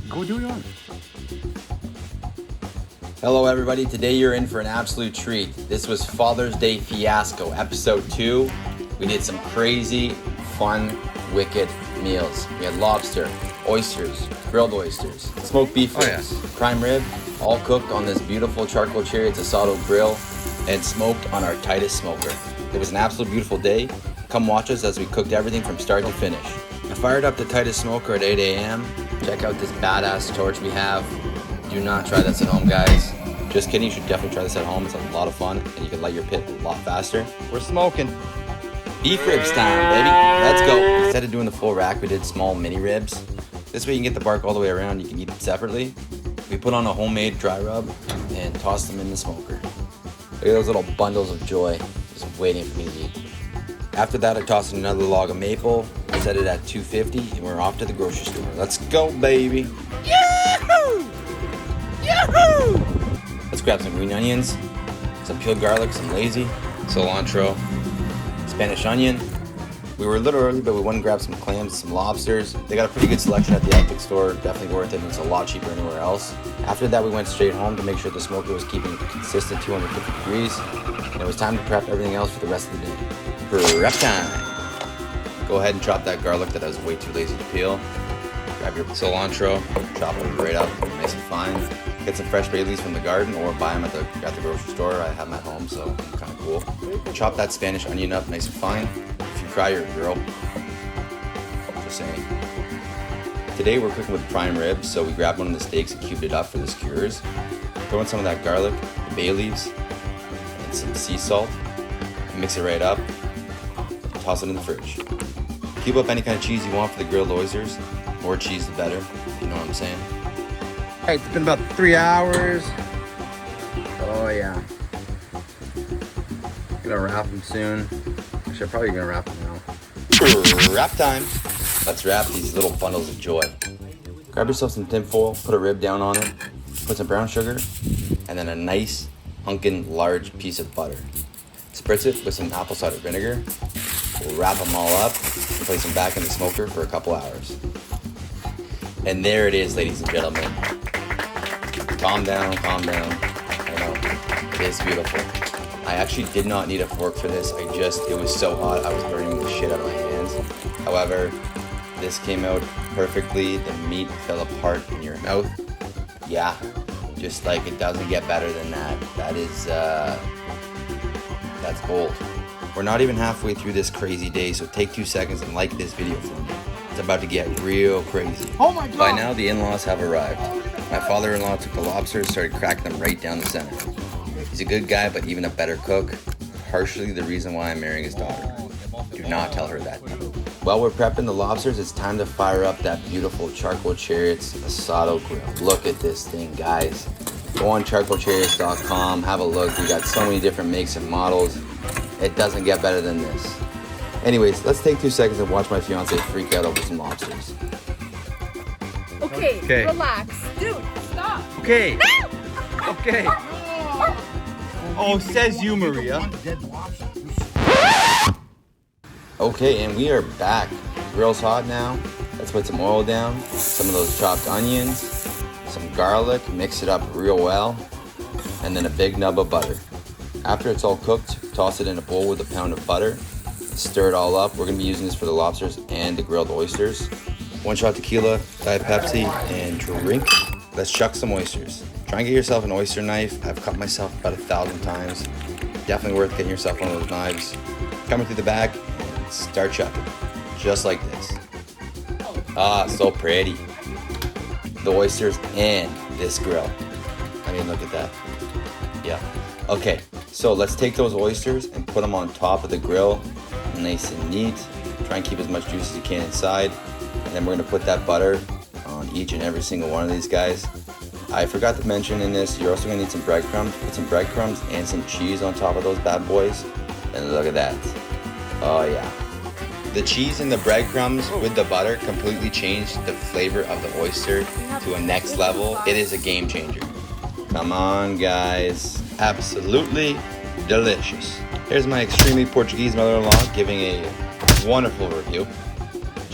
Go do yours. Hello everybody, today you're in for an absolute treat. This was Father's Day Fiasco, episode 2. We did some crazy, fun, wicked meals. We had lobster, oysters, grilled oysters, smoked beef ribs, prime rib, all cooked on this beautiful charcoal Chariots asado grill and smoked on our Titus smoker. It was an absolute beautiful day. Come watch us as we cooked everything from start to finish. I fired up the Titus smoker at 8 a.m. Check out this badass torch we have. Do not try this at home, guys. Just kidding, you should definitely try this at home. It's a lot of fun, and you can light your pit a lot faster. We're smoking. Beef ribs time, baby. Let's go. Instead of doing the full rack, we did small mini ribs. This way you can get the bark all the way around. You can eat them separately. We put on a homemade dry rub and toss them in the smoker. Look at those little bundles of joy just waiting for me to eat. After that, I tossed in another log of maple, set it at 250, and we're off to the grocery store. Let's go, baby. Yahoo! Yahoo! Let's grab some green onions, some peeled garlic, some lazy, cilantro, Spanish onion. We were a little early, but we went and grabbed some clams, some lobsters. They got a pretty good selection at the Epic store. Definitely worth it, and it's a lot cheaper anywhere else. After that, we went straight home to make sure the smoker was keeping a consistent 250 degrees. And it was time to prep everything else for the rest of the day. Prep time. Go ahead and chop that garlic that I was way too lazy to peel. Grab your cilantro, chop it right up, nice and fine. Get some fresh bay leaves from the garden or buy them at the grocery store. I have them at home, so kind of cool. Chop that Spanish onion up nice and fine. If you cry, you're a girl. Just saying. Today we're cooking with prime ribs, so we grabbed one of the steaks and cubed it up for the skewers. Throw in some of that garlic, the bay leaves, and some sea salt. Mix it right up. Toss it in the fridge. Keep up any kind of cheese you want for the grilled oysters. More cheese the better, you know what I'm saying. Alright, it's been about 3 hours. Oh yeah. Gonna wrap them soon. Actually, I'm probably gonna wrap them now. Wrap time. Let's wrap these little bundles of joy. Grab yourself some tin foil, put a rib down on it, put some brown sugar, and then a nice hunkin' large piece of butter. Spritz it with some apple cider vinegar. We'll wrap them all up and place them back in the smoker for a couple hours. And there it is, ladies and gentlemen. Calm down, calm down. I know, it is beautiful. I actually did not need a fork for this. It was so hot, I was burning the shit out of my hands. However, this came out perfectly. The meat fell apart in your mouth. Yeah, just like it doesn't get better than that. That's gold. We're not even halfway through this crazy day, so take 2 seconds and like this video for me. It's about to get real crazy. Oh my God. By now, the in-laws have arrived. My father-in-law took the lobsters, started cracking them right down the center. He's a good guy, but even a better cook. Partially the reason why I'm marrying his daughter. Do not tell her that. While we're prepping the lobsters, it's time to fire up that beautiful charcoal Chariots asado grill. Look at this thing, guys. Go on charcoalchariots.com, have a look. We got so many different makes and models. It doesn't get better than this. Anyways, let's take 2 seconds and watch my fiance freak out over some lobsters. Okay, relax. Dude, stop. Okay. No! Okay. Oh, says you, Maria. Okay, and we are back. Grill's hot now. Let's put some oil down, some of those chopped onions, some garlic, mix it up real well, and then a big nub of butter. After it's all cooked, toss it in a bowl with a pound of butter. Stir it all up. We're going to be using this for the lobsters and the grilled oysters. 1 shot tequila, Diet Pepsi, and drink. Let's chuck some oysters. Try and get yourself an oyster knife. I've cut myself about 1,000 times. Definitely worth getting yourself one of those knives. Coming through the back, and start chucking. Just like this. Ah, so pretty. The oysters and this grill. I mean, look at that. Yeah. Okay, so let's take those oysters and put them on top of the grill. Nice and neat. Try and keep as much juice as you can inside. And then we're going to put that butter on each and every single one of these guys. I forgot to mention in this, you're also going to need some breadcrumbs. Put some breadcrumbs and some cheese on top of those bad boys. And look at that. Oh yeah. The cheese and the breadcrumbs with the butter completely changed the flavor of the oyster to a next level. It is a game changer. Come on, guys. Absolutely delicious. Here's my extremely Portuguese mother-in-law giving a wonderful review.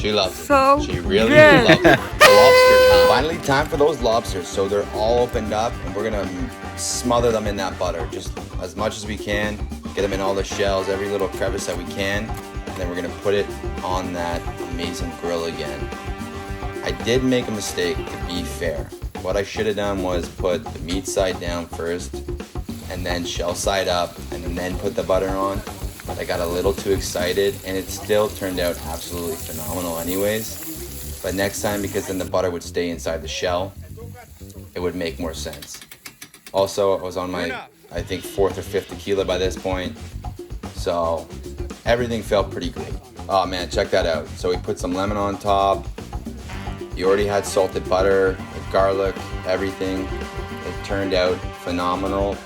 She loves it. So She really good. loves it. Lobster time. Finally, time for those lobsters. So they're all opened up, and we're gonna smother them in that butter just as much as we can. Get them in all the shells, every little crevice that we can, and then we're gonna put it on that amazing grill again. I did make a mistake, to be fair. What I should have done was put the meat side down first, and then shell side up, and then put the butter on. But I got a little too excited, and it still turned out absolutely phenomenal anyways. But next time, because then the butter would stay inside the shell, it would make more sense. Also, I was on my, I think, 4th or 5th tequila by this point, so everything felt pretty great. Oh man, check that out. So we put some lemon on top. You already had salted butter, the garlic, everything. It turned out phenomenal.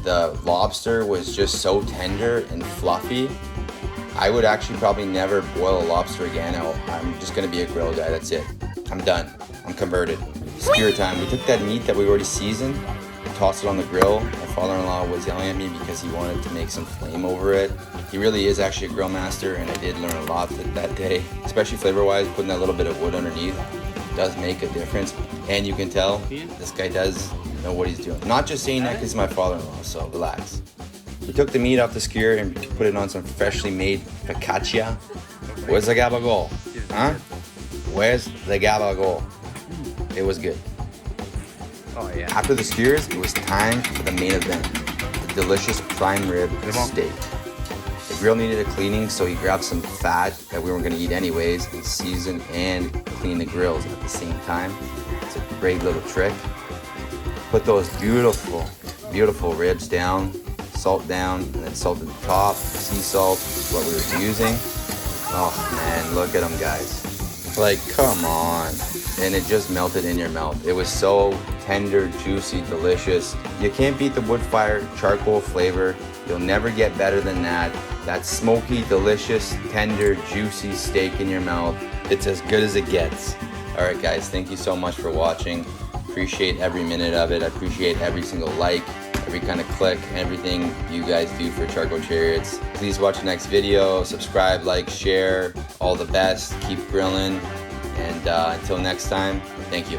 The lobster was just so tender and fluffy. I would actually probably never boil a lobster again. I'm just gonna be a grill guy, that's it. I'm done, I'm converted. Skewer time. We took that meat that we already seasoned, tossed it on the grill. My father-in-law was yelling at me because he wanted to make some flame over it. He really is actually a grill master, and I did learn a lot that day, especially flavor-wise. Putting that little bit of wood underneath does make a difference, and you can tell this guy does know what he's doing. Not just saying that because he's my father-in-law, so relax. We took the meat off the skewer and put it on some freshly made focaccia. Where's the gabagool? Huh? Where's the gabagool? It was good. Oh yeah. After the skewers, it was time for the main event, the delicious prime rib steak. The grill needed a cleaning, so he grabbed some fat that we weren't gonna eat anyways and season and clean the grills at the same time. It's a great little trick. Put those beautiful, beautiful ribs down, salt down, and then salt at the top. Sea salt is what we were using. Oh man, look at them guys. Like, come on. And it just melted in your mouth. It was so tender, juicy, delicious. You can't beat the wood fire charcoal flavor. You'll never get better than that. That smoky, delicious, tender, juicy steak in your mouth. It's as good as it gets. All right, guys, thank you so much for watching. Appreciate every minute of it. I appreciate every single like, every kind of click, everything you guys do for Charcoal Chariots. Please watch the next video, subscribe, like, share. All the best. Keep grilling. And until next time, thank you.